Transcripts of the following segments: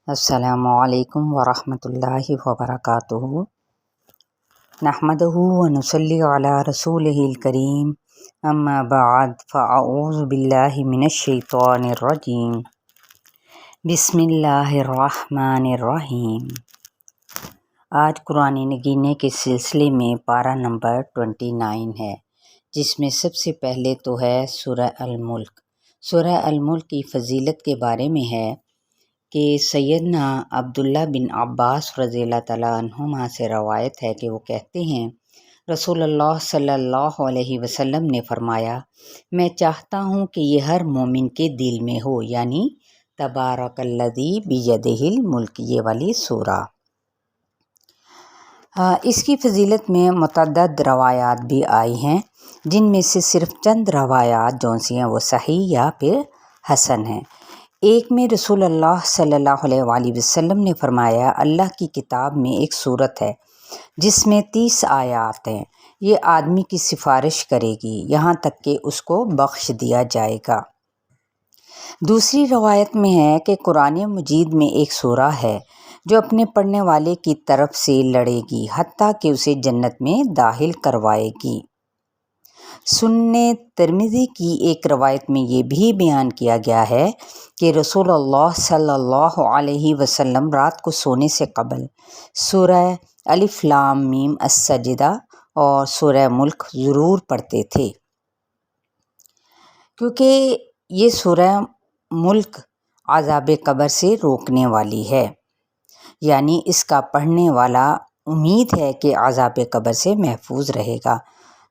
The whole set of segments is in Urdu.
السلام علیکم ورحمۃ اللہ وبرکاتہ۔ نحمدہ ونصلی علی رسولہ الکریم، اما بعد فاعوذ باللہ من الشیطان الرجیم، بسم اللہ الرحمن الرحیم۔ آج قرآن نگینے کے سلسلے میں پارہ نمبر 29 ہے، جس میں سب سے پہلے تو ہے سورہ الملک۔ سورہ الملک کی فضیلت کے بارے میں ہے کہ سیدنا عبداللہ بن عباس رضی اللہ تعالیٰ عنہما سے روایت ہے کہ وہ کہتے ہیں رسول اللہ صلی اللہ علیہ وسلم نے فرمایا، میں چاہتا ہوں کہ یہ ہر مومن کے دل میں ہو، یعنی تبارک الذی بیدہ الملک، یہ والی سورہ۔ اس کی فضیلت میں متعدد روایات بھی آئی ہیں، جن میں سے صرف چند روایات جو سی ہیں وہ صحیح یا پھر حسن ہیں۔ ایک میں رسول اللہ صلی اللہ علیہ وآلہ وسلم نے فرمایا، اللہ کی کتاب میں ایک سورت ہے جس میں 30 آیات ہیں، یہ آدمی کی سفارش کرے گی یہاں تک کہ اس کو بخش دیا جائے گا۔ دوسری روایت میں ہے کہ قرآن مجید میں ایک سورہ ہے جو اپنے پڑھنے والے کی طرف سے لڑے گی حتیٰ کہ اسے جنت میں داخل کروائے گی۔ سنن ترمذی کی ایک روایت میں یہ بھی بیان کیا گیا ہے کہ رسول اللہ صلی اللہ علیہ وسلم رات کو سونے سے قبل سورہ الف لام میم السجدہ اور سورہ ملک ضرور پڑھتے تھے، کیونکہ یہ سورہ ملک عذاب قبر سے روکنے والی ہے، یعنی اس کا پڑھنے والا امید ہے کہ عذاب قبر سے محفوظ رہے گا۔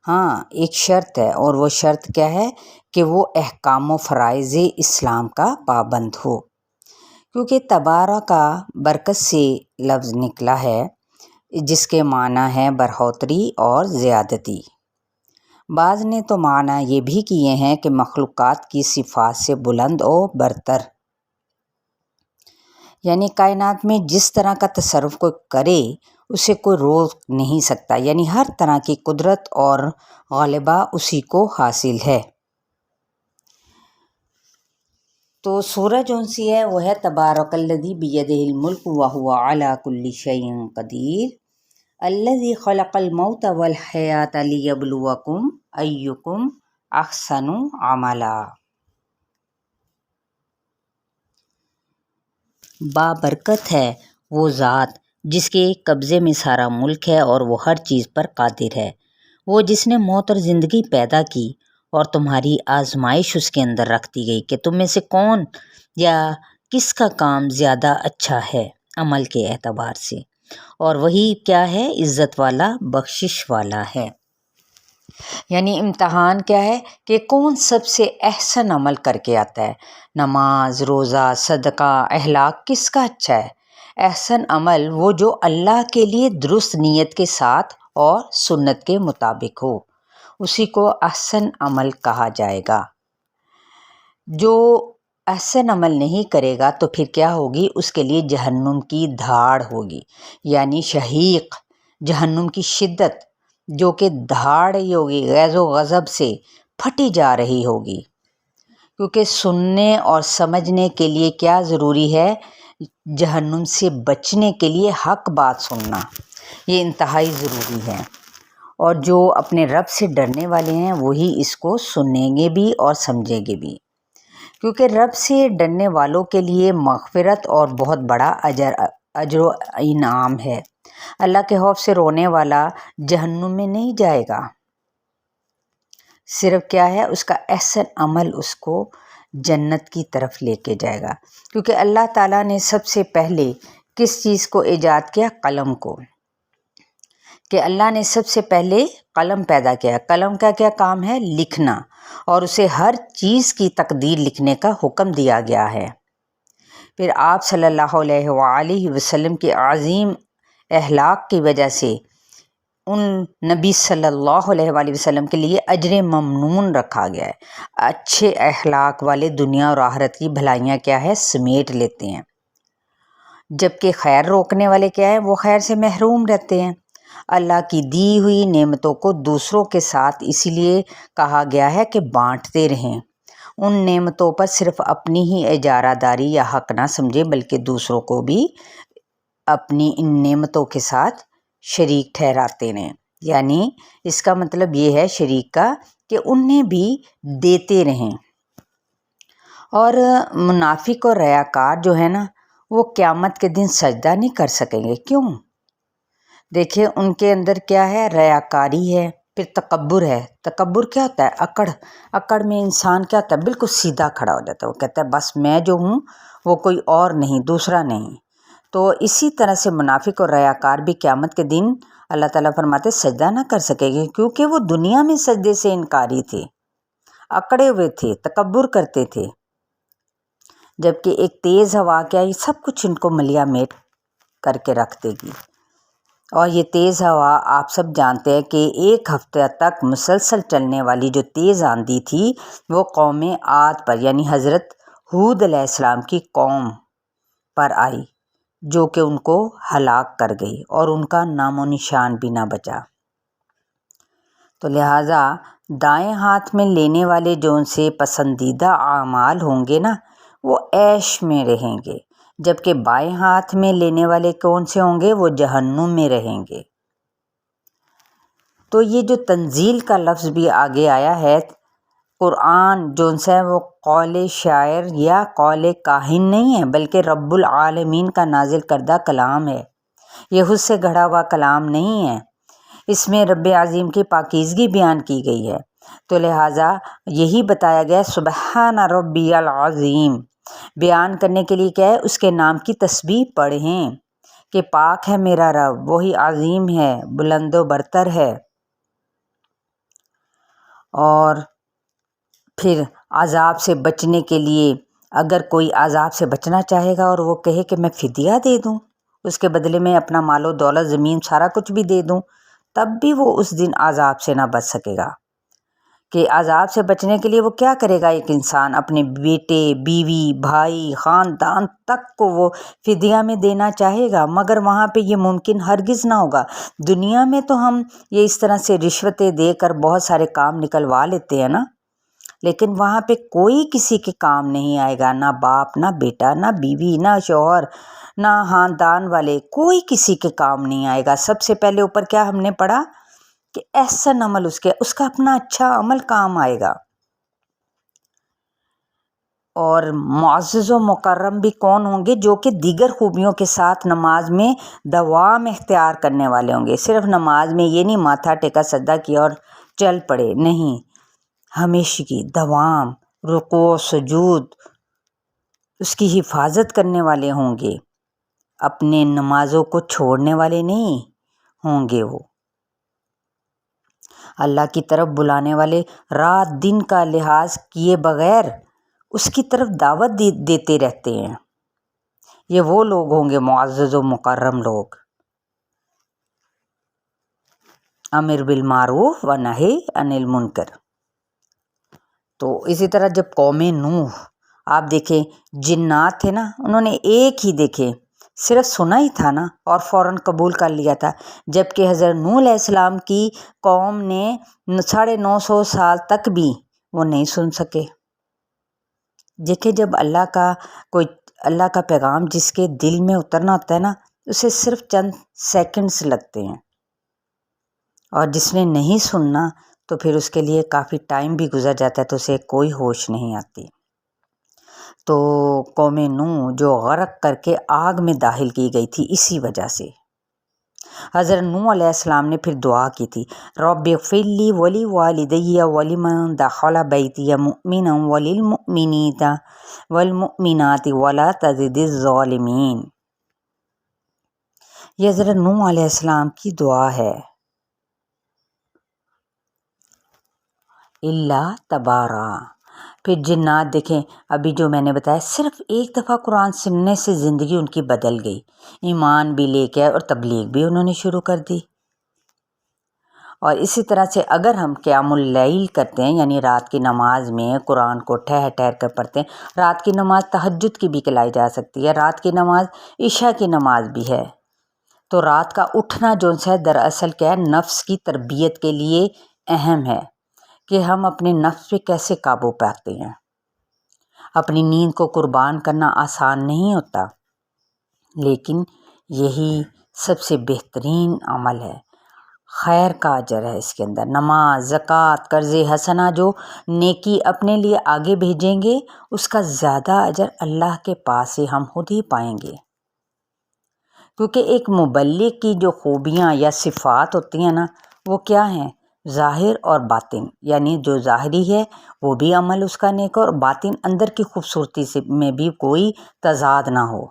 ہاں، ایک شرط ہے، اور وہ شرط کیا ہے کہ وہ احکام و فرائض اسلام کا پابند ہو، کیونکہ تبارک کا برکت سے لفظ نکلا ہے جس کے معنی ہے بڑھوتری اور زیادتی۔ بعض نے تو معنی یہ بھی کیے ہیں کہ مخلوقات کی صفات سے بلند و برتر، یعنی کائنات میں جس طرح کا تصرف کوئی کرے اسے کوئی روک نہیں سکتا، یعنی ہر طرح کی قدرت اور غلبہ اسی کو حاصل ہے۔ تو سورہ جون سی ہے وہ ہے تبارک الذی بیدہ الملک وہو علی کل شیء قدیر الذی خلق الموت والحیاۃ لیبلوکم ایکم احسن عملا۔ بابرکت ہے وہ ذات جس کے قبضے میں سارا ملک ہے اور وہ ہر چیز پر قادر ہے، وہ جس نے موت اور زندگی پیدا کی اور تمہاری آزمائش اس کے اندر رکھ دی گئی کہ تم میں سے کون یا کس کا کام زیادہ اچھا ہے عمل کے اعتبار سے، اور وہی کیا ہے عزت والا بخشش والا ہے۔ یعنی امتحان کیا ہے کہ کون سب سے احسن عمل کر کے آتا ہے، نماز، روزہ، صدقہ، اخلاق کس کا اچھا ہے۔ احسن عمل وہ جو اللہ کے لیے درست نیت کے ساتھ اور سنت کے مطابق ہو، اسی کو احسن عمل کہا جائے گا۔ جو احسن عمل نہیں کرے گا تو پھر کیا ہوگی، اس کے لیے جہنم کی دھاڑ ہوگی، یعنی شہیق، جہنم کی شدت جو کہ دھاڑ ہی ہوگی، غیظ و غضب سے پھٹی جا رہی ہوگی، کیونکہ سننے اور سمجھنے کے لیے کیا ضروری ہے، جہنم سے بچنے کے لیے حق بات سننا، یہ انتہائی ضروری ہے۔ اور جو اپنے رب سے ڈرنے والے ہیں وہی اس کو سنیں گے بھی اور سمجھیں گے بھی، کیونکہ رب سے ڈرنے والوں کے لیے مغفرت اور بہت بڑا اجر و انعام ہے۔ اللہ کے خوف سے رونے والا جہنم میں نہیں جائے گا، صرف کیا ہے اس کا احسن عمل اس کو جنت کی طرف لے کے جائے گا، کیونکہ اللہ تعالیٰ نے سب سے پہلے کس چیز کو ایجاد کیا، قلم کو، کہ اللہ نے سب سے پہلے قلم پیدا کیا۔ قلم کا کیا کام ہے، لکھنا، اور اسے ہر چیز کی تقدیر لکھنے کا حکم دیا گیا ہے۔ پھر آپ صلی اللہ علیہ وآلہ وسلم کے عظیم اخلاق کی وجہ سے ان نبی صلی اللہ علیہ وآلہ وسلم کے لیے اجر ممنون رکھا گیا ہے۔ اچھے اخلاق والے دنیا اور آخرت کی بھلائیاں کیا ہے، سمیٹ لیتے ہیں، جبکہ خیر روکنے والے کیا ہیں، وہ خیر سے محروم رہتے ہیں۔ اللہ کی دی ہوئی نعمتوں کو دوسروں کے ساتھ اسی لیے کہا گیا ہے کہ بانٹتے رہیں، ان نعمتوں پر صرف اپنی ہی اجارہ داری یا حق نہ سمجھے بلکہ دوسروں کو بھی اپنی ان نعمتوں کے ساتھ شریک ٹھہراتے رہیں۔ یعنی اس کا مطلب یہ ہے شریک کا کہ انہیں بھی دیتے رہیں۔ اور منافق اور ریاکار جو ہے نا وہ قیامت کے دن سجدہ نہیں کر سکیں گے۔ کیوں؟ دیکھیں ان کے اندر کیا ہے، ریاکاری ہے، پھر تکبر ہے۔ تکبر کیا ہوتا ہے؟ اکڑ میں انسان کیا ہوتا ہے؟ بالکل سیدھا کھڑا ہو جاتا ہے، وہ کہتا ہے بس میں جو ہوں وہ کوئی اور نہیں، دوسرا نہیں۔ تو اسی طرح سے منافق اور ریاکار بھی قیامت کے دن اللہ تعالیٰ فرماتے سجدہ نہ کر سکے گے، کیونکہ وہ دنیا میں سجدے سے انکاری تھے، اکڑے ہوئے تھے، تکبر کرتے تھے۔ جبکہ ایک تیز ہوا کیا یہ سب کچھ ان کو ملیا میٹ کر کے رکھ دے گی۔ اور یہ تیز ہوا آپ سب جانتے ہیں کہ ایک ہفتہ تک مسلسل چلنے والی جو تیز آندھی تھی وہ قوم عاد پر یعنی حضرت ہود علیہ السلام کی قوم پر آئی، جو کہ ان کو ہلاک کر گئی اور ان کا نام و نشان بھی نہ بچا۔ تو لہٰذا دائیں ہاتھ میں لینے والے جو ان سے پسندیدہ اعمال ہوں گے نا وہ عیش میں رہیں گے، جبکہ بائیں ہاتھ میں لینے والے کون سے ہوں گے؟ وہ جہنم میں رہیں گے۔ تو یہ جو تنزیل کا لفظ بھی آگے آیا ہے، قرآن جو ان سے وہ قول شاعر یا قول کاہن نہیں ہے بلکہ رب العالمین کا نازل کردہ کلام ہے، یہ خود سے گھڑا ہوا کلام نہیں ہے۔ اس میں رب عظیم کی پاکیزگی بیان کی گئی ہے، تو لہٰذا یہی بتایا گیا سبحان ربی العظیم بیان کرنے کے لیے کیا ہے؟ اس کے نام کی تسبیح پڑھیں کہ پاک ہے میرا رب، وہی عظیم ہے، بلند و برتر ہے۔ اور پھر عذاب سے بچنے کے لیے اگر کوئی عذاب سے بچنا چاہے گا اور وہ کہے کہ میں فدیہ دے دوں، اس کے بدلے میں اپنا مال و دولت زمین سارا کچھ بھی دے دوں، تب بھی وہ اس دن عذاب سے نہ بچ سکے گا۔ کہ عذاب سے بچنے کے لیے وہ کیا کرے گا؟ ایک انسان اپنے بیٹے، بیوی، بھائی، خاندان تک کو وہ فدیہ میں دینا چاہے گا، مگر وہاں پہ یہ ممکن ہرگز نہ ہوگا۔ دنیا میں تو ہم یہ اس طرح سے رشوتیں دے کر بہت سارے کام نکلوا لیتے ہیں نا، لیکن وہاں پہ کوئی کسی کے کام نہیں آئے گا، نہ باپ، نہ بیٹا، نہ بیوی، نہ شوہر، نہ خاندان والے، کوئی کسی کے کام نہیں آئے گا۔ سب سے پہلے اوپر کیا ہم نے پڑھا کہ احسن عمل اس کا اپنا اچھا عمل کام آئے گا۔ اور معزز و مکرم بھی کون ہوں گے؟ جو کہ دیگر خوبیوں کے ساتھ نماز میں دوام اختیار کرنے والے ہوں گے۔ صرف نماز میں یہ نہیں ماتھا ٹیکا سجدہ کیا اور چل پڑے، نہیں، ہمیشگی دوام، رکوع سجود، اس کی حفاظت کرنے والے ہوں گے، اپنے نمازوں کو چھوڑنے والے نہیں ہوں گے۔ وہ اللہ کی طرف بلانے والے، رات دن کا لحاظ کیے بغیر اس کی طرف دعوت دیتے رہتے ہیں۔ یہ وہ لوگ ہوں گے معزز و مکرم لوگ، امر بالمعروف و نہی عن المنکر۔ تو اسی طرح جب قوم نوح، آپ دیکھیں جنات تھے نا، انہوں نے ایک ہی دیکھے صرف سنا ہی تھا نا اور فوراً قبول کر لیا تھا، جبکہ حضرت نوح علیہ السلام کی قوم نے 950 سال تک بھی وہ نہیں سن سکے۔ دیکھیں جب اللہ کا پیغام جس کے دل میں اترنا ہوتا ہے نا، اسے صرف چند سیکنڈز لگتے ہیں، اور جس نے نہیں سننا تو پھر اس کے لیے کافی ٹائم بھی گزر جاتا ہے، تو اسے کوئی ہوش نہیں آتی۔ تو قوم نوح جو غرق کر کے آگ میں داخل کی گئی تھی اسی وجہ سے، حضرت نوح علیہ السلام نے پھر دعا کی تھی، رب اغفر لی ولی والدی ولمن دخل بیتی مؤمنا وللمؤمنین والمؤمنات ولا تزد الظالمین۔ یہ حضرت نوح علیہ السلام کی دعا ہے۔ اللہ تبارا۔ پھر جنات دیکھیں، ابھی جو میں نے بتایا صرف ایک دفعہ قرآن سننے سے زندگی ان کی بدل گئی، ایمان بھی لے کے اور تبلیغ بھی انہوں نے شروع کر دی۔ اور اسی طرح سے اگر ہم قیام اللیل کرتے ہیں یعنی رات کی نماز میں قرآن کو ٹھہر ٹھہر کر پڑھتے ہیں، رات کی نماز تہجد کی بھی کہلائی جا سکتی ہے، رات کی نماز عشاء کی نماز بھی ہے۔ تو رات کا اٹھنا جو ہے دراصل کیا ہے؟ نفس کی تربیت کے لیے اہم ہے کہ ہم اپنے نفس پہ کیسے قابو پاتے ہیں۔ اپنی نیند کو قربان کرنا آسان نہیں ہوتا، لیکن یہی سب سے بہترین عمل ہے، خیر کا اجر ہے اس کے اندر۔ نماز، زکوٰۃ، قرض حسنہ جو نیکی اپنے لیے آگے بھیجیں گے اس کا زیادہ اجر اللہ کے پاس سے ہم خود ہی پائیں گے، کیونکہ ایک مبلغ کی جو خوبیاں یا صفات ہوتی ہیں نا وہ کیا ہیں؟ ظاہر اور باطن، یعنی جو ظاہری ہے وہ بھی عمل اس کا نیک ہو، اور باطن اندر کی خوبصورتی سے میں بھی کوئی تضاد نہ ہو،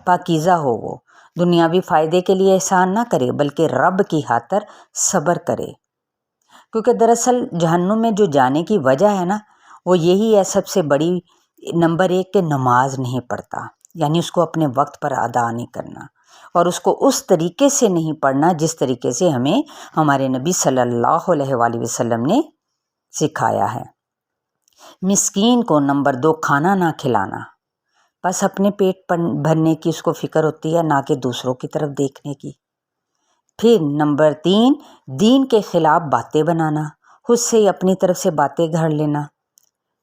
پاکیزہ ہو، وہ دنیاوی فائدے کے لیے احسان نہ کرے بلکہ رب کی خاطر صبر کرے، کیونکہ دراصل جہنم میں جو جانے کی وجہ ہے نا وہ یہی ہے سب سے بڑی، نمبر 1 کہ نماز نہیں پڑھتا، یعنی اس کو اپنے وقت پر ادا نہیں کرنا، اور اس کو اس طریقے سے نہیں پڑھنا جس طریقے سے ہمیں ہمارے نبی صلی اللہ علیہ وآلہ وسلم نے سکھایا ہے۔ مسکین کو نمبر 2 کھانا نہ کھلانا، بس اپنے پیٹ بھرنے کی اس کو فکر ہوتی ہے، نہ کہ دوسروں کی طرف دیکھنے کی۔ پھر نمبر 3 دین کے خلاف باتیں بنانا، خود سے ہی اپنی طرف سے باتیں گھڑ لینا،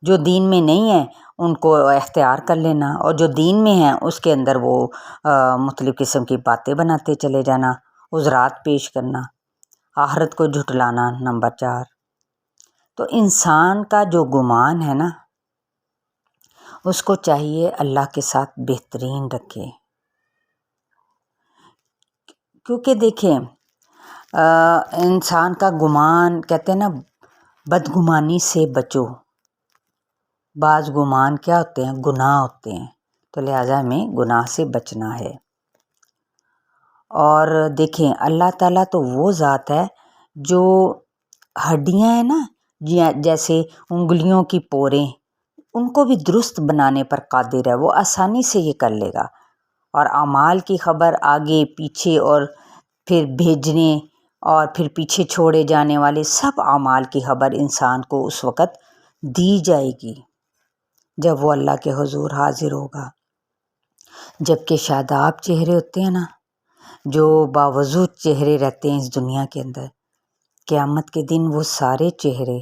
جو دین میں نہیں ہے ان کو اختیار کر لینا، اور جو دین میں ہیں اس کے اندر وہ مختلف قسم کی باتیں بناتے چلے جانا، عذرات پیش کرنا، آخرت کو جھٹلانا۔ نمبر 4 تو انسان کا جو گمان ہے نا اس کو چاہیے اللہ کے ساتھ بہترین رکھے، کیونکہ دیکھیں انسان کا گمان، کہتے ہیں نا بدگمانی سے بچو، بعض گمان کیا ہوتے ہیں؟ گناہ ہوتے ہیں، تو لہٰذا ہمیں گناہ سے بچنا ہے۔ اور دیکھیں اللہ تعالیٰ تو وہ ذات ہے جو ہڈیاں ہیں نا جیسے انگلیوں کی پوریں، ان کو بھی درست بنانے پر قادر ہے، وہ آسانی سے یہ کر لے گا، اور اعمال کی خبر آگے پیچھے اور پھر بھیجنے اور پھر پیچھے چھوڑے جانے والے سب اعمال کی خبر انسان کو اس وقت دی جائے گی جب وہ اللہ کے حضور حاضر ہوگا۔ جبکہ شاداب چہرے ہوتے ہیں نا جو باوضو چہرے رہتے ہیں اس دنیا کے اندر، قیامت کے دن وہ سارے چہرے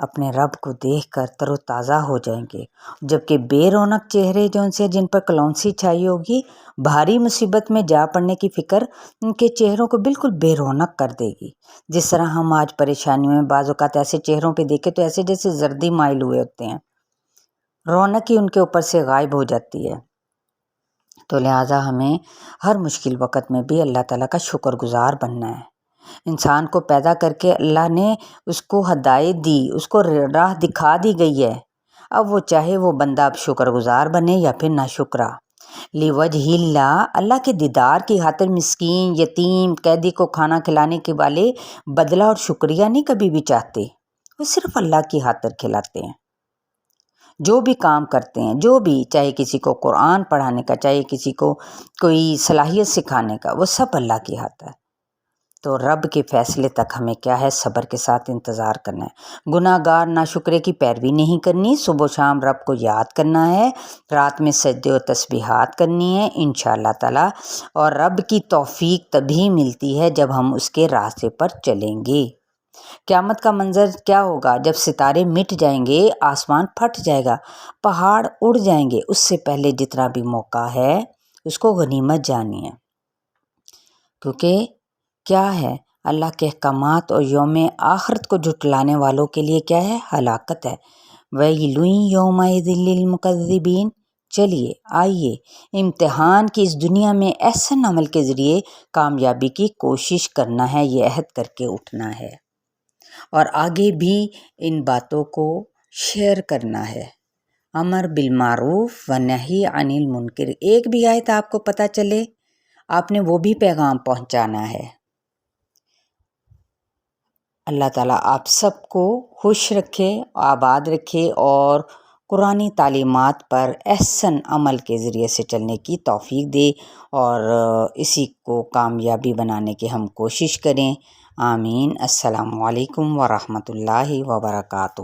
اپنے رب کو دیکھ کر تر و تازہ ہو جائیں گے، جبکہ بے رونق چہرے جو ان سے جن پر کلونسی چھائی ہوگی، بھاری مصیبت میں جا پڑنے کی فکر ان کے چہروں کو بالکل بے رونق کر دے گی۔ جس طرح ہم آج پریشانیوں میں بعض اوقات ایسے چہروں پہ دیکھے تو ایسے جیسے زردی مائل ہوئے ہوتے ہیں، رونق ہی ان کے اوپر سے غائب ہو جاتی ہے۔ تو لہٰذا ہمیں ہر مشکل وقت میں بھی اللہ تعالیٰ کا شکر گزار بننا ہے۔ انسان کو پیدا کر کے اللہ نے اس کو ہدایت دی، اس کو راہ دکھا دی گئی ہے، اب وہ چاہے وہ بندہ اب شکر گزار بنے یا پھر ناشکرا۔ لِوَجْهِ اللہ، اللہ کے دیدار کی خاطر مسکین، یتیم، قیدی کو کھانا کھلانے کے والے بدلہ اور شکریہ نہیں کبھی بھی چاہتے، وہ صرف اللہ کی خاطر کھلاتے ہیں۔ جو بھی کام کرتے ہیں، جو بھی، چاہے کسی کو قرآن پڑھانے کا، چاہے کسی کو کوئی صلاحیت سکھانے کا، وہ سب اللہ کی خاطر ہے۔ تو رب کے فیصلے تک ہمیں کیا ہے؟ صبر کے ساتھ انتظار کرنا ہے، گناہ گار ناشکرے کی پیروی نہیں کرنی، صبح و شام رب کو یاد کرنا ہے، رات میں سجدے و تسبیحات کرنی ہے انشاءاللہ تعالی، اور رب کی توفیق تبھی ملتی ہے جب ہم اس کے راستے پر چلیں گے۔ قیامت کا منظر کیا ہوگا؟ جب ستارے مٹ جائیں گے، آسمان پھٹ جائے گا، پہاڑ اڑ جائیں گے، اس سے پہلے جتنا بھی موقع ہے اس کو غنیمت جانی ہے، کیونکہ کیا ہے؟ اللہ کے احکامات اور یوم آخرت کو جھٹلانے والوں کے لیے کیا ہے؟ ہلاکت ہے۔ وَيْلٌ يَوْمَئِذٍ لِّلْمُكَذِّبِينَ۔ چلیے آئیے امتحان کی اس دنیا میں احسن عمل کے ذریعے کامیابی کی کوشش کرنا ہے، یہ عہد کر کے اٹھنا ہے، اور آگے بھی ان باتوں کو شیئر کرنا ہے، امر بالمعروف و نہی عن المنکر۔ ایک بھی آیت آپ کو پتہ چلے آپ نے وہ بھی پیغام پہنچانا ہے۔ اللہ تعالیٰ آپ سب کو خوش رکھے، آباد رکھے، اور قرآنی تعلیمات پر احسن عمل کے ذریعے سے چلنے کی توفیق دے، اور اسی کو کامیابی بنانے کی ہم کوشش کریں۔ آمین۔ السلام علیکم ورحمۃ اللہ وبرکاتہ۔